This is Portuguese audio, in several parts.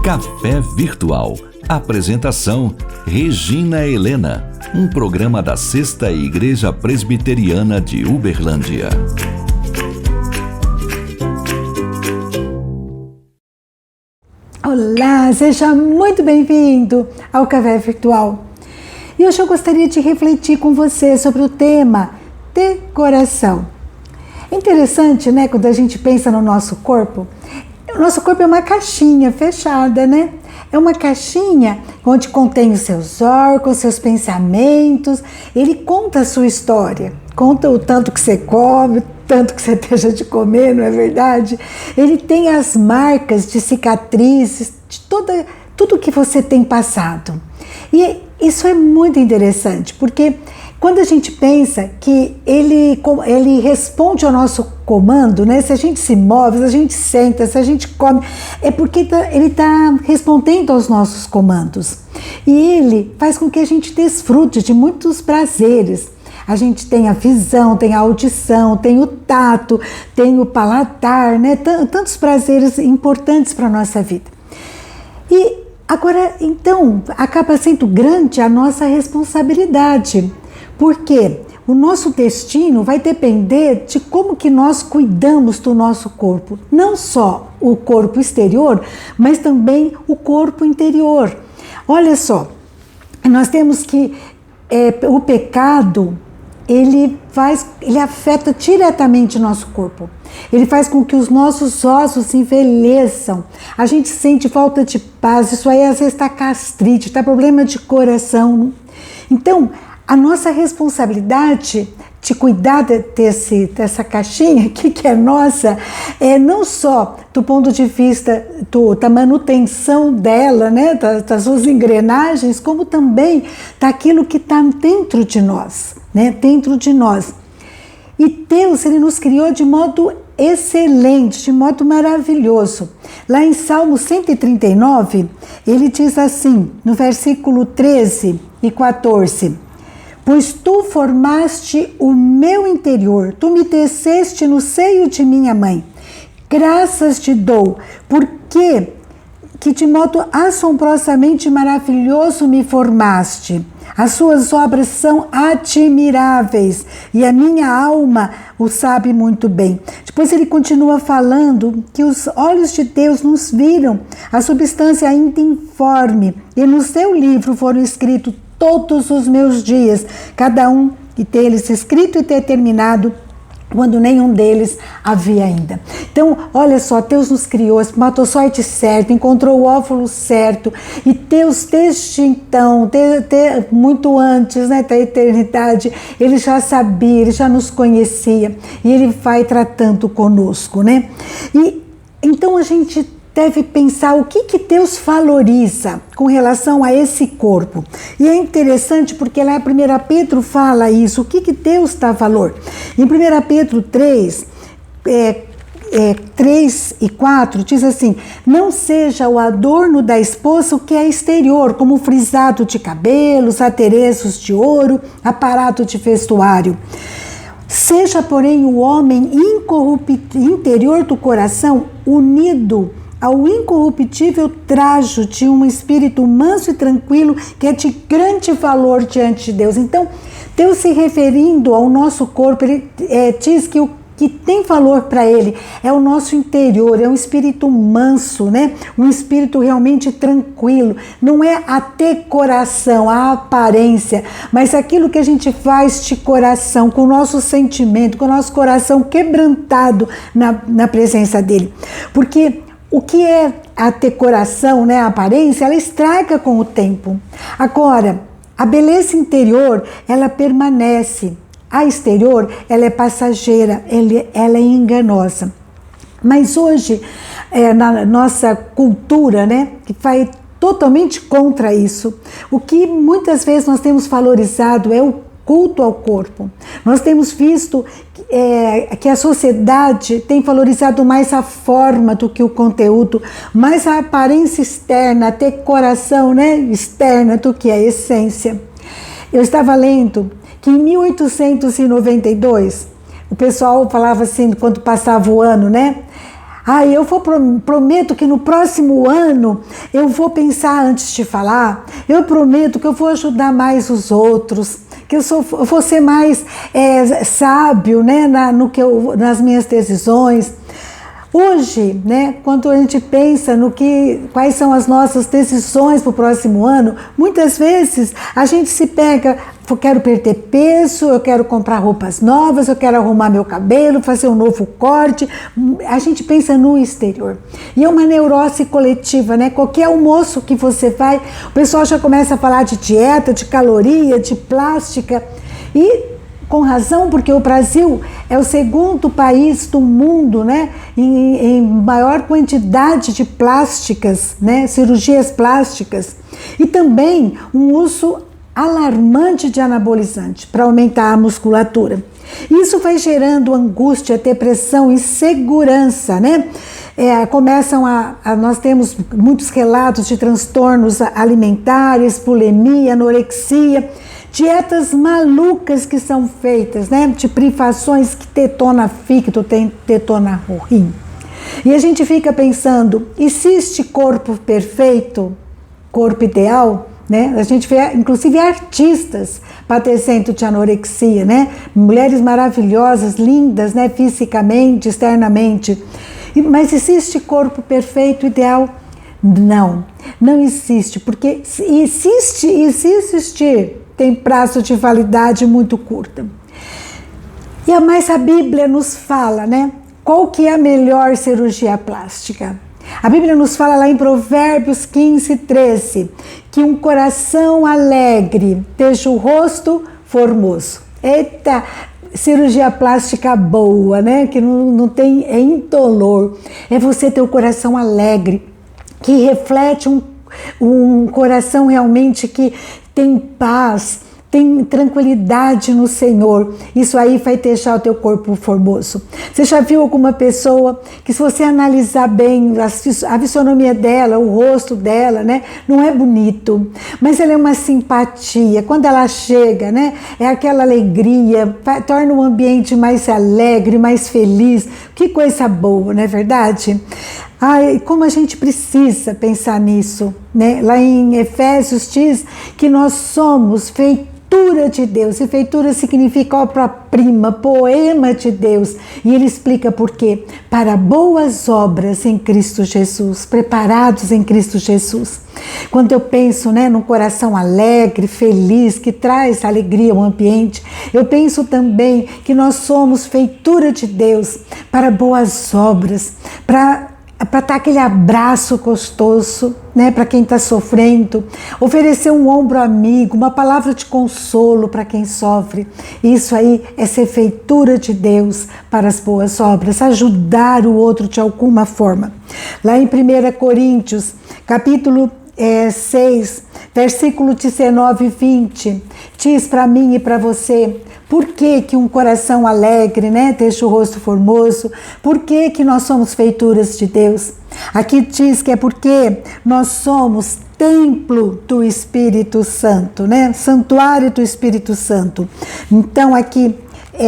Café Virtual. Apresentação: Regina Helena. Um programa da Sexta Igreja Presbiteriana de Uberlândia. Olá, seja muito bem-vindo ao Café Virtual. E hoje eu gostaria de refletir com você sobre o tema decoração. É interessante, né, quando a gente pensa no nosso corpo. O nosso corpo é uma caixinha fechada, né? É uma caixinha onde contém os seus órgãos, seus pensamentos. Ele conta a sua história, conta o tanto que você come, o tanto que você deixa de comer, não é verdade? Ele tem as marcas de cicatrizes, de tudo que você tem passado. E isso é muito interessante, porque quando a gente pensa que ele responde ao nosso comando, né? Se a gente se move, se a gente senta, se a gente come, é porque ele está respondendo aos nossos comandos. E ele faz com que a gente desfrute de muitos prazeres. A gente tem a visão, tem a audição, tem o tato, tem o paladar, né? Tantos prazeres importantes para a nossa vida. E agora, então, acaba sendo grande a nossa responsabilidade. Porque o nosso destino vai depender de como que nós cuidamos do nosso corpo. Não só o corpo exterior, mas também o corpo interior. Olha só, nós temos que o pecado, ele afeta diretamente o nosso corpo. Ele faz com que os nossos ossos envelheçam. A gente sente falta de paz. Isso aí às vezes está gastrite, está problema de coração. Então, a nossa responsabilidade de cuidar dessa caixinha aqui que é nossa, não só do ponto de vista da manutenção dela, né, das suas engrenagens, como também daquilo que está dentro de nós, né, dentro de nós. E Deus, Ele nos criou de modo excelente, de modo maravilhoso. Lá em Salmo 139, Ele diz assim, no versículo 13 e 14... Pois tu formaste o meu interior, tu me teceste no seio de minha mãe. Graças te dou, porque que de modo assombrosamente maravilhoso me formaste. As suas obras são admiráveis e a minha alma o sabe muito bem. Depois ele continua falando que os olhos de Deus nos viram a substância ainda informe e no seu livro foram escritos todos os meus dias, cada um deles escrito e determinado, quando nenhum deles havia ainda. Então, olha só, Deus nos criou, matou sorte certo, encontrou o óvulo certo, e Deus desde então, muito antes, né, da eternidade, Ele já sabia, Ele já nos conhecia, e Ele vai tratando conosco, né? E então a gente deve pensar o que Deus valoriza com relação a esse corpo. E é interessante porque lá em 1 Pedro fala isso, o que Deus dá valor. Em 1 Pedro 3, 3 e 4 diz assim, não seja o adorno da esposa o que é exterior, como o frisado de cabelos, adereços de ouro, aparato de vestuário. Seja, porém, o homem interior do coração unido ao incorruptível trajo de um espírito manso e tranquilo que é de grande valor diante de Deus. Então, Deus se referindo ao nosso corpo, Ele diz que o que tem valor para Ele é o nosso interior, é um espírito manso, né? Um espírito realmente tranquilo. Não é a decoração, a aparência, mas aquilo que a gente faz de coração, com o nosso sentimento, com o nosso coração quebrantado na presença dEle. Porque o que é a decoração, né, a aparência, ela estraga com o tempo. Agora, a beleza interior, ela permanece. A exterior, ela é passageira, ela é enganosa. Mas hoje, na nossa cultura, né, que vai totalmente contra isso, o que muitas vezes nós temos valorizado é o culto ao corpo. Nós temos visto que a sociedade tem valorizado mais a forma do que o conteúdo, mais a aparência externa, a decoração, né, externa do que a essência. Eu estava lendo que em 1892, o pessoal falava assim, quando passava o ano, né? Eu prometo que no próximo ano eu vou pensar antes de falar, eu prometo que eu vou ajudar mais os outros, que eu vou ser mais sábio, né, nas minhas decisões. Hoje, né, quando a gente pensa quais são as nossas decisões para o próximo ano, muitas vezes a gente se pega, eu quero perder peso, eu quero comprar roupas novas, eu quero arrumar meu cabelo, fazer um novo corte. A gente pensa no exterior. E é uma neurose coletiva, né? Qualquer almoço que você vai, o pessoal já começa a falar de dieta, de caloria, de plástica. E com razão, porque o Brasil é o segundo país do mundo, né, em maior quantidade de plásticas, né, cirurgias plásticas, e também um uso alarmante de anabolizante para aumentar a musculatura. Isso vai gerando angústia, depressão, insegurança, né? Nós temos muitos relatos de transtornos alimentares, bulimia, anorexia, dietas malucas que são feitas, né? De privações que detona fígado, detona o rim. E a gente fica pensando, existe corpo perfeito, corpo ideal, né? A gente vê, inclusive, artistas padecendo de anorexia, né? Mulheres maravilhosas, lindas, né? Fisicamente, externamente. Mas existe corpo perfeito, ideal? Não, não existe, porque se existir, tem prazo de validade muito curta. Mas a Bíblia nos fala, né? Qual que é a melhor cirurgia plástica? A Bíblia nos fala lá em Provérbios 15, 13, que um coração alegre deixa o rosto formoso. Eita, cirurgia plástica boa, né? Que não tem, é indolor. É você ter o coração alegre, que reflete um coração realmente que tem paz, tem tranquilidade no Senhor. Isso aí vai deixar o teu corpo formoso. Você já viu alguma pessoa que, se você analisar bem a fisionomia dela, o rosto dela, né, não é bonito, mas ela é uma simpatia. Quando ela chega, né, é aquela alegria, torna o ambiente mais alegre, mais feliz. Que coisa boa, não é verdade? Como a gente precisa pensar nisso, né? Lá em Efésios diz que nós somos feitura de Deus, e feitura significa obra-prima, poema de Deus, e ele explica por quê. Para boas obras em Cristo Jesus, preparados em Cristo Jesus. Quando eu penso, né, num coração alegre, feliz, que traz alegria ao ambiente, eu penso também que nós somos feitura de Deus para boas obras, para dar aquele abraço gostoso, né, para quem está sofrendo, oferecer um ombro amigo, uma palavra de consolo para quem sofre. Isso aí é ser feitura de Deus para as boas obras, ajudar o outro de alguma forma. Lá em 1 Coríntios, capítulo 6, versículo 19 e 20, diz para mim e para você: por que um coração alegre, né, deixa o rosto formoso? Por que nós somos feituras de Deus? Aqui diz que é porque nós somos templo do Espírito Santo, né? Santuário do Espírito Santo. Então aqui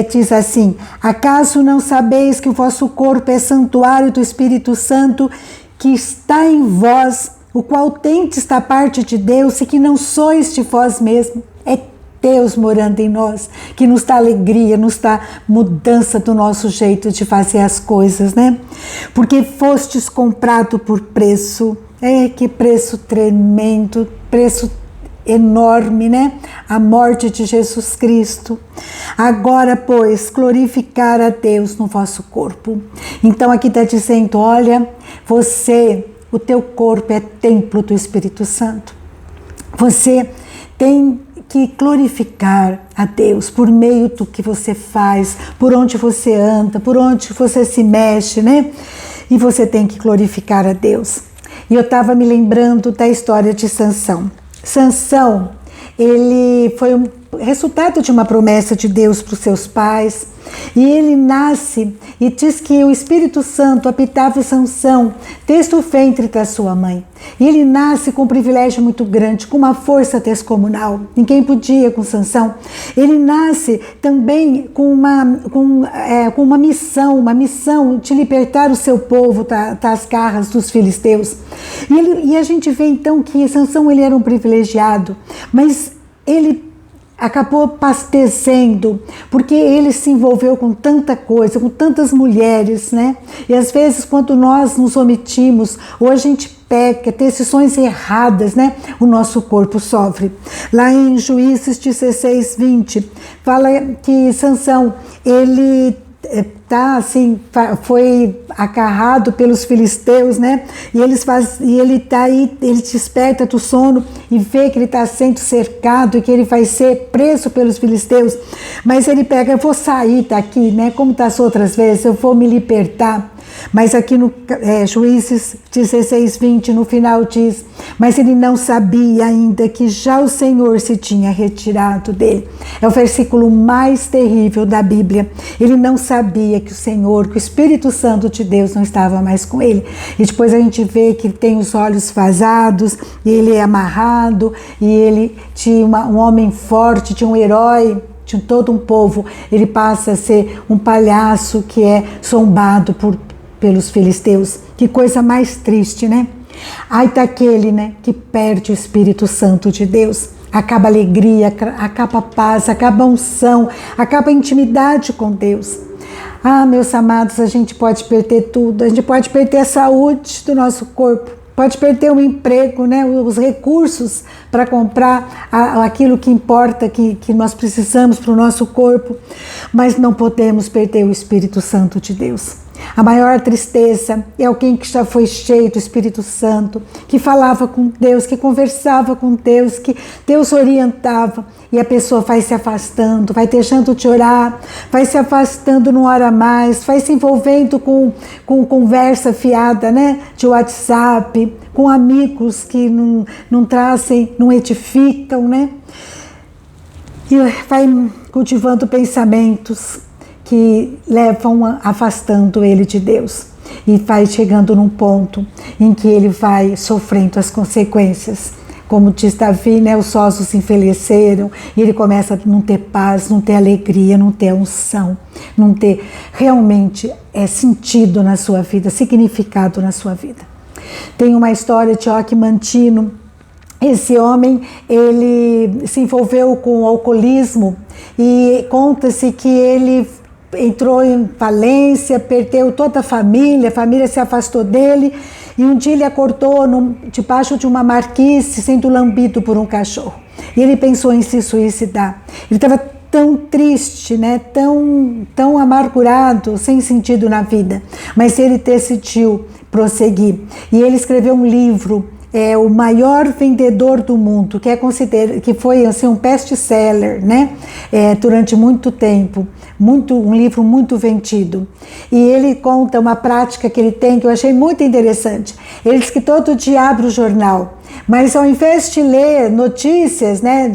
diz assim: acaso não sabeis que o vosso corpo é santuário do Espírito Santo, que está em vós, o qual tendes da parte de Deus, e que não sois de vós mesmo? É Deus morando em nós, que nos dá alegria, nos dá mudança do nosso jeito de fazer as coisas, né? Porque fostes comprado por preço. Que preço tremendo, preço enorme, né? A morte de Jesus Cristo. Agora, pois, glorificar a Deus no vosso corpo. Então aqui está dizendo, olha, o teu corpo é templo do Espírito Santo. Você tem que glorificar a Deus por meio do que você faz, por onde você anda, por onde você se mexe, né? E você tem que glorificar a Deus. E eu estava me lembrando da história de Sansão. Sansão, ele foi resultado de uma promessa de Deus para os seus pais. E ele nasce e diz que o Espírito Santo habitava Sansão desde o ventre da sua mãe. E ele nasce com um privilégio muito grande, com uma força descomunal. Ninguém podia com Sansão. Ele nasce também com uma missão de libertar o seu povo das garras dos filisteus. E a gente vê então que Sansão ele era um privilegiado, mas ele acabou pastecendo, porque ele se envolveu com tanta coisa, com tantas mulheres, né? E às vezes quando nós nos omitimos, ou a gente peca, decisões erradas, né? O nosso corpo sofre. Lá em Juízes 16, 20, fala que Sansão, ele foi acarrado pelos filisteus, né? E ele tá aí, ele desperta do sono e vê que ele está sendo cercado e que ele vai ser preso pelos filisteus. Mas ele pega, eu vou sair daqui, né? Como das outras vezes, eu vou me libertar. Mas aqui no Juízes 16, 20, no final diz, mas ele não sabia ainda que já o Senhor se tinha retirado dele. É o versículo mais terrível da Bíblia. Ele não sabia que o Senhor, que o Espírito Santo de Deus não estava mais com ele. E depois a gente vê que tem os olhos vazados, e ele é amarrado, e ele tinha um homem forte, tinha um herói, de todo um povo. Ele passa a ser um palhaço que é zombado pelos filisteus. Que coisa mais triste, né? Ai daquele, né, que perde o Espírito Santo de Deus. Acaba a alegria, acaba a paz, acaba a unção, acaba a intimidade com Deus. Ah, meus amados, a gente pode perder tudo. A gente pode perder a saúde do nosso corpo. Pode perder o emprego, né, os recursos para comprar aquilo que importa, que nós precisamos para o nosso corpo. Mas não podemos perder o Espírito Santo de Deus. A maior tristeza é alguém que já foi cheio do Espírito Santo, que falava com Deus, que conversava com Deus, que Deus orientava, e a pessoa vai se afastando, vai deixando de orar, vai se afastando, não ora mais, vai se envolvendo com conversa fiada, né, de WhatsApp, com amigos que não trazem, não edificam, né, e vai cultivando pensamentos que levam afastando ele de Deus, e vai chegando num ponto em que ele vai sofrendo as consequências. Como diz Davi, né, os ossos envelheceram, e ele começa a não ter paz, não ter alegria, não ter unção, não ter realmente sentido na sua vida, significado na sua vida. Tem uma história de Joaquim Mantino. Esse homem, ele se envolveu com o alcoolismo, e conta-se que ele entrou em falência, perdeu toda a família se afastou dele, e um dia ele acordou debaixo de uma marquise sendo lambido por um cachorro. E ele pensou em se suicidar. Ele estava tão triste, né? tão amargurado, sem sentido na vida. Mas ele decidiu prosseguir. E ele escreveu um livro, o maior vendedor do mundo, que foi assim, um best-seller, né? Durante muito tempo, um livro muito vendido. E ele conta uma prática que ele tem, que eu achei muito interessante. Ele diz que todo dia abre o jornal, mas ao invés de ler notícias, né,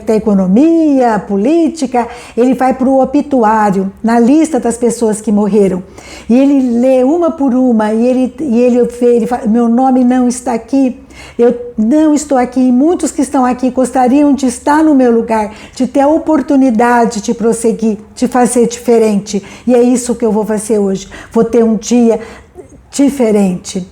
da economia, política, ele vai para o obituário, na lista das pessoas que morreram. E ele lê uma por uma, e ele fala, meu nome não está aqui, eu não estou aqui, e muitos que estão aqui gostariam de estar no meu lugar, de ter a oportunidade de prosseguir, de fazer diferente. E é isso que eu vou fazer hoje, vou ter um dia diferente.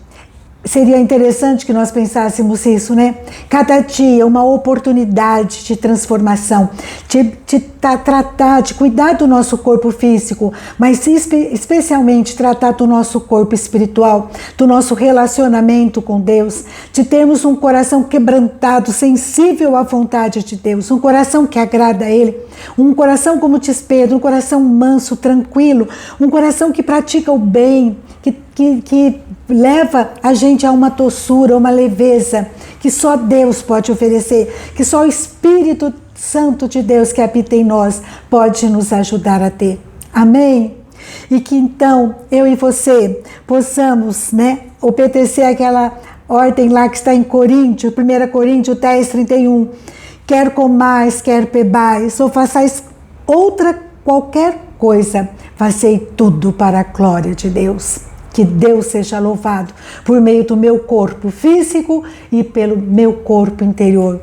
Seria interessante que nós pensássemos isso, né? Cada dia uma oportunidade de transformação, de tratar, de cuidar do nosso corpo físico, mas especialmente tratar do nosso corpo espiritual, do nosso relacionamento com Deus, de termos um coração quebrantado, sensível à vontade de Deus, um coração que agrada a Ele, um coração como diz Pedro, um coração manso, tranquilo, um coração que pratica o bem, que leva a gente a uma doçura, uma leveza que só Deus pode oferecer, que só o Espírito Santo de Deus que habita em nós pode nos ajudar a ter. Amém? E que então eu e você possamos, né, obedecer aquela ordem lá que está em Coríntios, 1 Coríntios 10, 31, quer comais, quer bebais, ou façais outra qualquer coisa, fazei tudo para a glória de Deus. Que Deus seja louvado por meio do meu corpo físico e pelo meu corpo interior,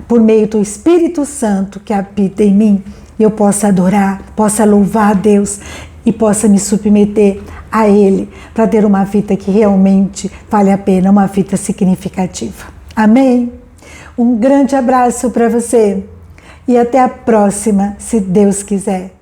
por meio do Espírito Santo que habita em mim, eu possa adorar, possa louvar a Deus e possa me submeter a Ele para ter uma vida que realmente vale a pena, uma vida significativa. Amém? Um grande abraço para você e até a próxima, se Deus quiser.